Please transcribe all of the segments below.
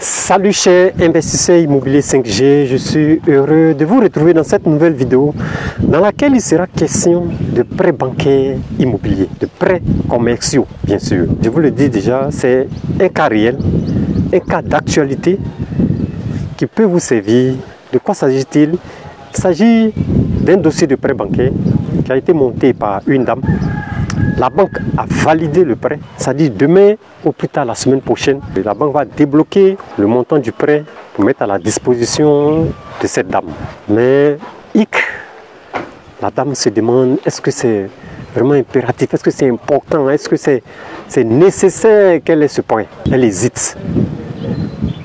Salut chers investisseurs immobiliers 5G, je suis heureux de vous retrouver dans cette nouvelle vidéo dans laquelle il sera question de prêts bancaires immobiliers, de prêts commerciaux bien sûr. Je vous le dis déjà, c'est un cas réel, un cas d'actualité qui peut vous servir. De quoi s'agit-il? Il s'agit d'un dossier de prêt bancaire qui a été monté par une dame. La banque a validé le prêt, c'est-à-dire demain ou plus tard la semaine prochaine, la banque va débloquer le montant du prêt pour mettre à la disposition de cette dame. Mais la dame se demande, est-ce que c'est vraiment impératif, est-ce que c'est important, est-ce que c'est nécessaire qu'elle ait ce prêt? Elle hésite.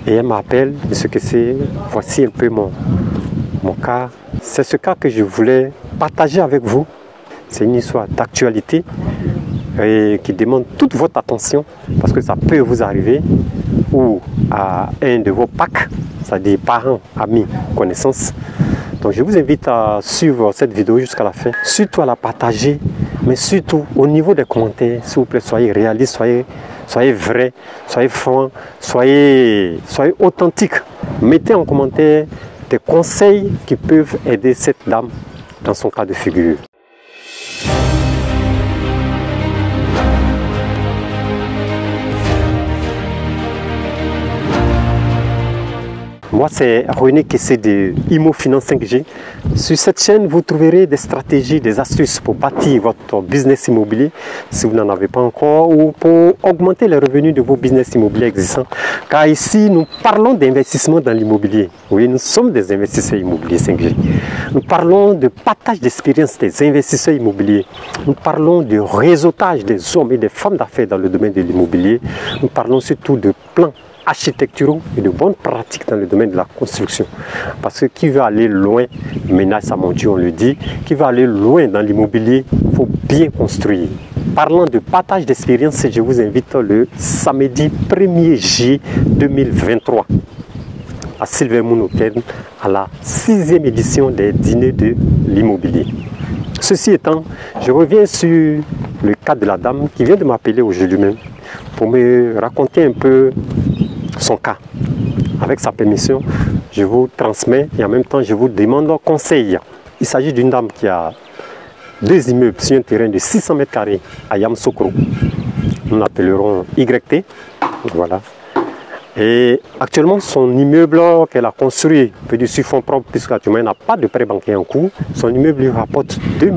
Et elle m'appelle, ce que c'est, voici un peu mon cas. C'est ce cas que je voulais partager avec vous. C'est une histoire d'actualité et qui demande toute votre attention parce que ça peut vous arriver ou à un de vos packs, c'est-à-dire parents, amis, connaissances. Donc je vous invite à suivre cette vidéo jusqu'à la fin, surtout à la partager, mais surtout au niveau des commentaires, s'il vous plaît, soyez réalistes, soyez vrais, soyez francs, soyez authentiques. Mettez en commentaire des conseils qui peuvent aider cette dame dans son cas de figure. Moi, c'est René Kessé de Imo Finance 5G. Sur cette chaîne, vous trouverez des stratégies, des astuces pour bâtir votre business immobilier, si vous n'en avez pas encore, ou pour augmenter les revenus de vos business immobiliers existants. Car ici, nous parlons d'investissement dans l'immobilier. Oui, nous sommes des investisseurs immobiliers 5G. Nous parlons de partage d'expérience des investisseurs immobiliers. Nous parlons de réseautage des hommes et des femmes d'affaires dans le domaine de l'immobilier. Nous parlons surtout de plans architecturaux et de bonnes pratiques dans le domaine de la construction. Parce que qui veut aller loin, ménage sa monture, on le dit, qui veut aller loin dans l'immobilier, il faut bien construire. Parlant de partage d'expérience, je vous invite le samedi 1er juillet 2023 à Silvermoon Hotel, à la 6e édition des dîners de l'immobilier. Ceci étant, je reviens sur le cas de la dame qui vient de m'appeler aujourd'hui même pour me raconter un peu son cas. Avec sa permission, je vous transmets et en même temps je vous demande conseil. Il s'agit d'une dame qui a 2 immeubles sur un terrain de 600 mètres carrés à Yamoussoukro. Nous l'appellerons YT. Voilà. Et actuellement, son immeuble qu'elle a construit peut dire sur fonds propres, puisqu'actuellement elle n'a pas de prêt bancaire en cours. Son immeuble lui rapporte 2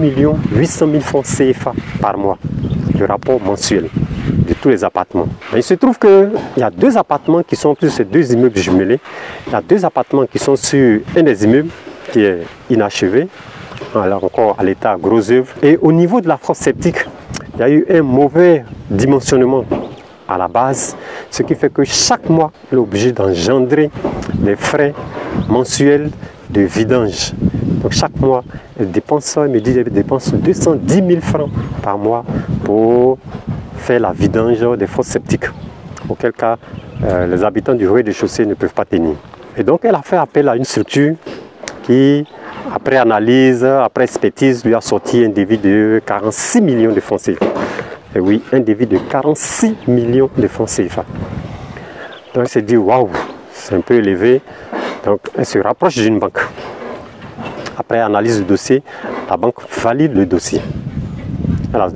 800 000 francs CFA par mois. Le rapport mensuel de tous les appartements. Mais il se trouve qu'il y a 2 appartements qui sont sur ces 2 immeubles jumelés. Il y a 2 appartements qui sont sur un des immeubles qui est inachevé, alors encore à l'état gros œuvre. Et au niveau de la fosse septique, il y a eu un mauvais dimensionnement à la base, ce qui fait que chaque mois, elle est obligée d'engendrer des frais mensuels de vidange. Donc chaque mois, elle dépense, elle me dit, elle dépense 210 000 francs par mois pour faire la vidange des fosses septiques, auquel cas les habitants du rez-de-chaussée ne peuvent pas tenir. Et donc elle a fait appel à une structure qui, après analyse, après expertise, lui a sorti un devis de 46 millions de francs CFA. Et oui, un devis de 46 millions de francs CFA. Donc elle s'est dit, waouh, c'est un peu élevé. Donc elle se rapproche d'une banque. Après analyse du dossier, la banque valide le dossier.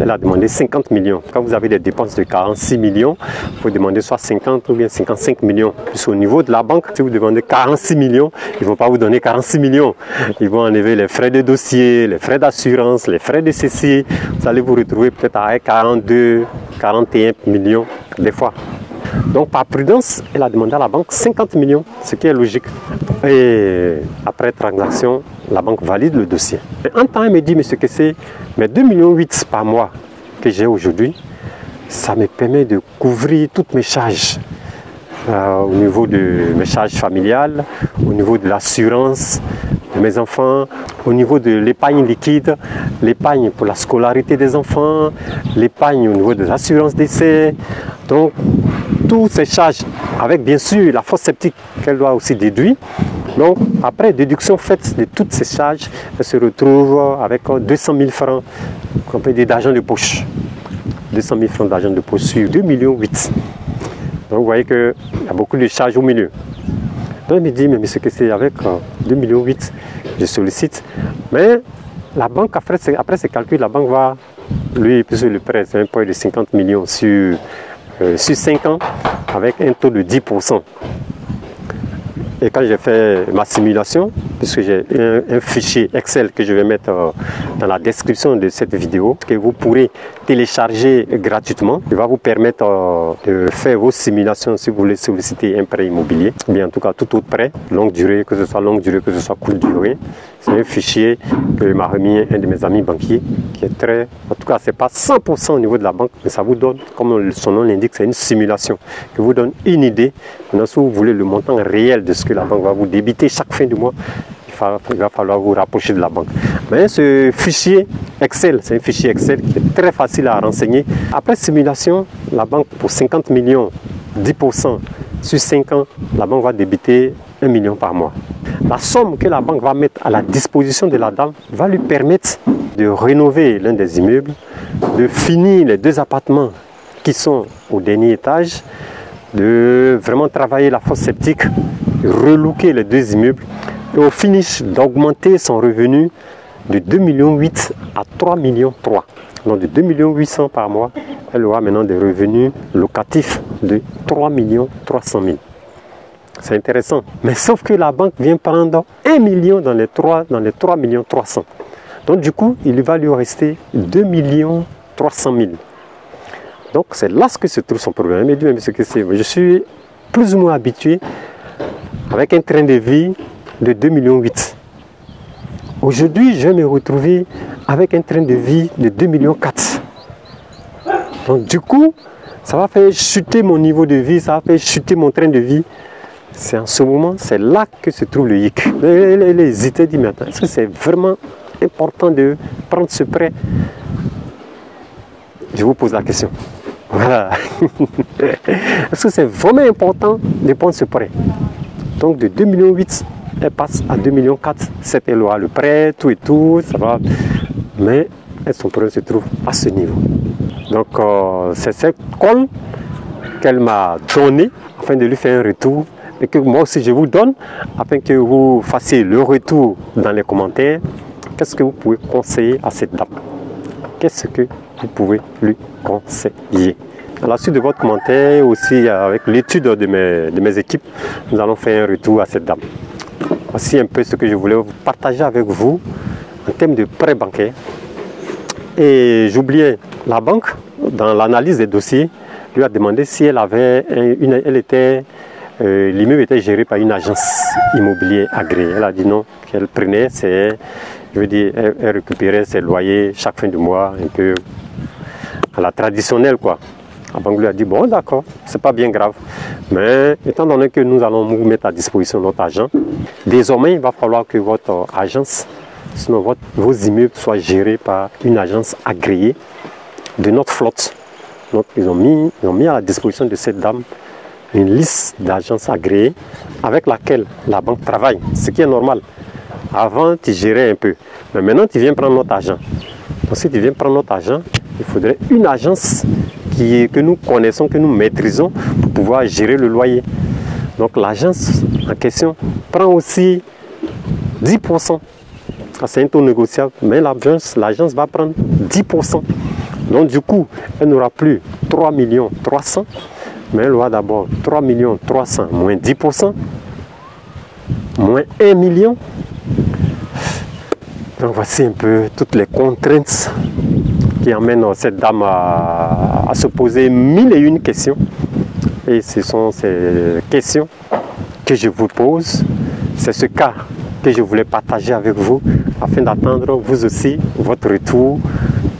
Elle a demandé 50 millions. Quand vous avez des dépenses de 46 millions, il faut demander soit 50 ou bien 55 millions. Puis au niveau de la banque, si vous demandez 46 millions, ils ne vont pas vous donner 46 millions. Ils vont enlever les frais de dossier, les frais d'assurance, les frais de ceci. Vous allez vous retrouver peut-être à 42, 41 millions des fois. Donc par prudence, elle a demandé à la banque 50 millions, ce qui est logique. Et après transaction, la banque valide le dossier. Et en temps, elle me dit, monsieur Kessé, mais 2,8 millions par mois que j'ai aujourd'hui, ça me permet de couvrir toutes mes charges. Au niveau de mes charges familiales, au niveau de l'assurance de mes enfants, au niveau de l'épargne liquide, l'épargne pour la scolarité des enfants, l'épargne au niveau de l'assurance décès. Donc, toutes ces charges, avec bien sûr la fosse septique qu'elle doit aussi déduire. Donc, après déduction faite de toutes ces charges, elle se retrouve avec 200 000 francs d'argent de poche. 200 000 francs d'argent de poche sur 2,8 millions. Donc vous voyez qu'il y a beaucoup de charges au milieu. Donc il me dit, mais monsieur, que c'est avec 2,8 millions, je sollicite. Mais la banque, après ces calculs, la banque va, lui, puisque le prêt, c'est un prêt de 50 millions sur 5 ans, avec un taux de 10%. Et quand j'ai fait ma simulation, puisque j'ai un fichier Excel que je vais mettre dans la description de cette vidéo, que vous pourrez télécharger gratuitement, il va vous permettre de faire vos simulations si vous voulez solliciter un prêt immobilier, ou bien en tout cas tout autre prêt, longue durée, que ce soit longue durée, que ce soit courte durée. C'est un fichier que m'a remis un de mes amis banquiers, qui est très, en tout cas c'est pas 100% au niveau de la banque, mais ça vous donne, comme son nom l'indique, c'est une simulation, qui vous donne une idée. Maintenant, si vous voulez le montant réel de ce que la banque va vous débiter chaque fin du mois, il va falloir vous rapprocher de la banque. Mais ce fichier Excel, c'est un fichier Excel qui est très facile à renseigner. Après simulation, la banque pour 50 millions, 10% sur 5 ans, la banque va débiter 1 million par mois. La somme que la banque va mettre à la disposition de la dame va lui permettre de rénover l'un des immeubles, de finir les 2 appartements qui sont au dernier étage, de vraiment travailler la fosse septique, de relooker les 2 immeubles et au finish d'augmenter son revenu de 2,8 millions à 3,3 millions. Donc de 2,8 millions par mois, elle aura maintenant des revenus locatifs de 3,3 millions. C'est intéressant. Mais sauf que la banque vient prendre 1 million dans les 3,3 millions. Donc du coup, il va lui rester 2,3 millions. Donc c'est là que se trouve son problème. Il me dit, mais ce que c'est, je suis plus ou moins habitué avec un train de vie de 2,8 millions. Aujourd'hui, je vais me retrouver avec un train de vie de 2,4 millions. Donc du coup, ça va faire chuter mon niveau de vie, ça va faire chuter mon train de vie. C'est en ce moment, c'est là que se trouve le hic. Elle hésitait, dit, mais attends, est-ce que c'est vraiment important de prendre ce prêt? Je vous pose la question. Voilà. Est-ce que c'est vraiment important de prendre ce prêt? Donc de 2,8 millions, elle passe à 2,4 millions. Cette elle aura le prêt, tout et tout, ça va. Mais son problème se trouve à ce niveau. Donc c'est cette colle qu'elle m'a donnée afin de lui faire un retour. Et que moi aussi je vous donne afin que vous fassiez le retour dans les commentaires. Qu'est-ce que vous pouvez conseiller à cette dame? Qu'est-ce que vous pouvez lui conseiller? À la suite de votre commentaire, aussi avec l'étude de mes équipes, nous allons faire un retour à cette dame. Voici un peu ce que je voulais partager avec vous en termes de prêt bancaire. Et j'oubliais, la banque, dans l'analyse des dossiers, lui a demandé si elle avait l'immeuble était géré par une agence immobilière agréée. Elle a dit non, qu'elle prenait, elle récupérait ses loyers chaque fin du mois, un peu à la traditionnelle quoi. La banque lui a dit bon d'accord, c'est pas bien grave, mais étant donné que nous allons vous mettre à disposition notre agent, désormais il va falloir que votre agence, sinon vos immeubles soient gérés par une agence agréée de notre flotte. Donc ils ont mis à la disposition de cette dame une liste d'agences agréées avec laquelle la banque travaille, ce qui est normal. Avant, tu gérais un peu, mais maintenant, tu viens prendre notre argent. Donc, si tu viens prendre notre argent, il faudrait une agence que nous connaissons, que nous maîtrisons pour pouvoir gérer le loyer. Donc, l'agence en question prend aussi 10%. C'est un taux négociable, mais l'agence va prendre 10%. Donc, du coup, elle n'aura plus 3,3 millions, mais elle aura d'abord 3,3 millions moins 10%, moins 1 million. Donc voici un peu toutes les contraintes qui amènent cette dame à se poser 1001 questions. Et ce sont ces questions que je vous pose. C'est ce cas que je voulais partager avec vous afin d'attendre vous aussi votre retour.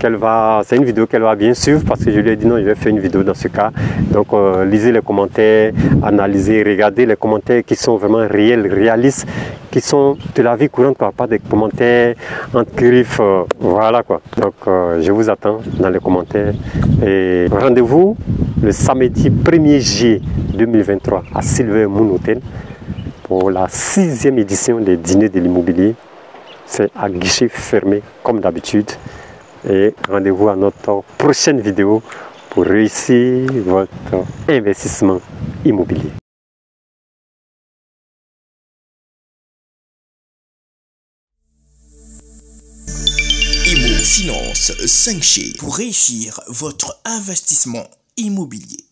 C'est une vidéo qu'elle va bien suivre parce que je lui ai dit non, je vais faire une vidéo dans ce cas. Donc lisez les commentaires, analysez, regardez les commentaires qui sont vraiment réels, réalistes, qui sont de la vie courante, quoi, pas des commentaires entre griffes, voilà quoi. Donc je vous attends dans les commentaires et rendez-vous le samedi 1er juillet 2023 à Silver Moon Hotel pour la 6e édition des dîners de l'immobilier. C'est à guichet fermé comme d'habitude. Et rendez-vous à notre prochaine vidéo pour réussir votre investissement immobilier. Imo Finance 5G pour réussir votre investissement immobilier.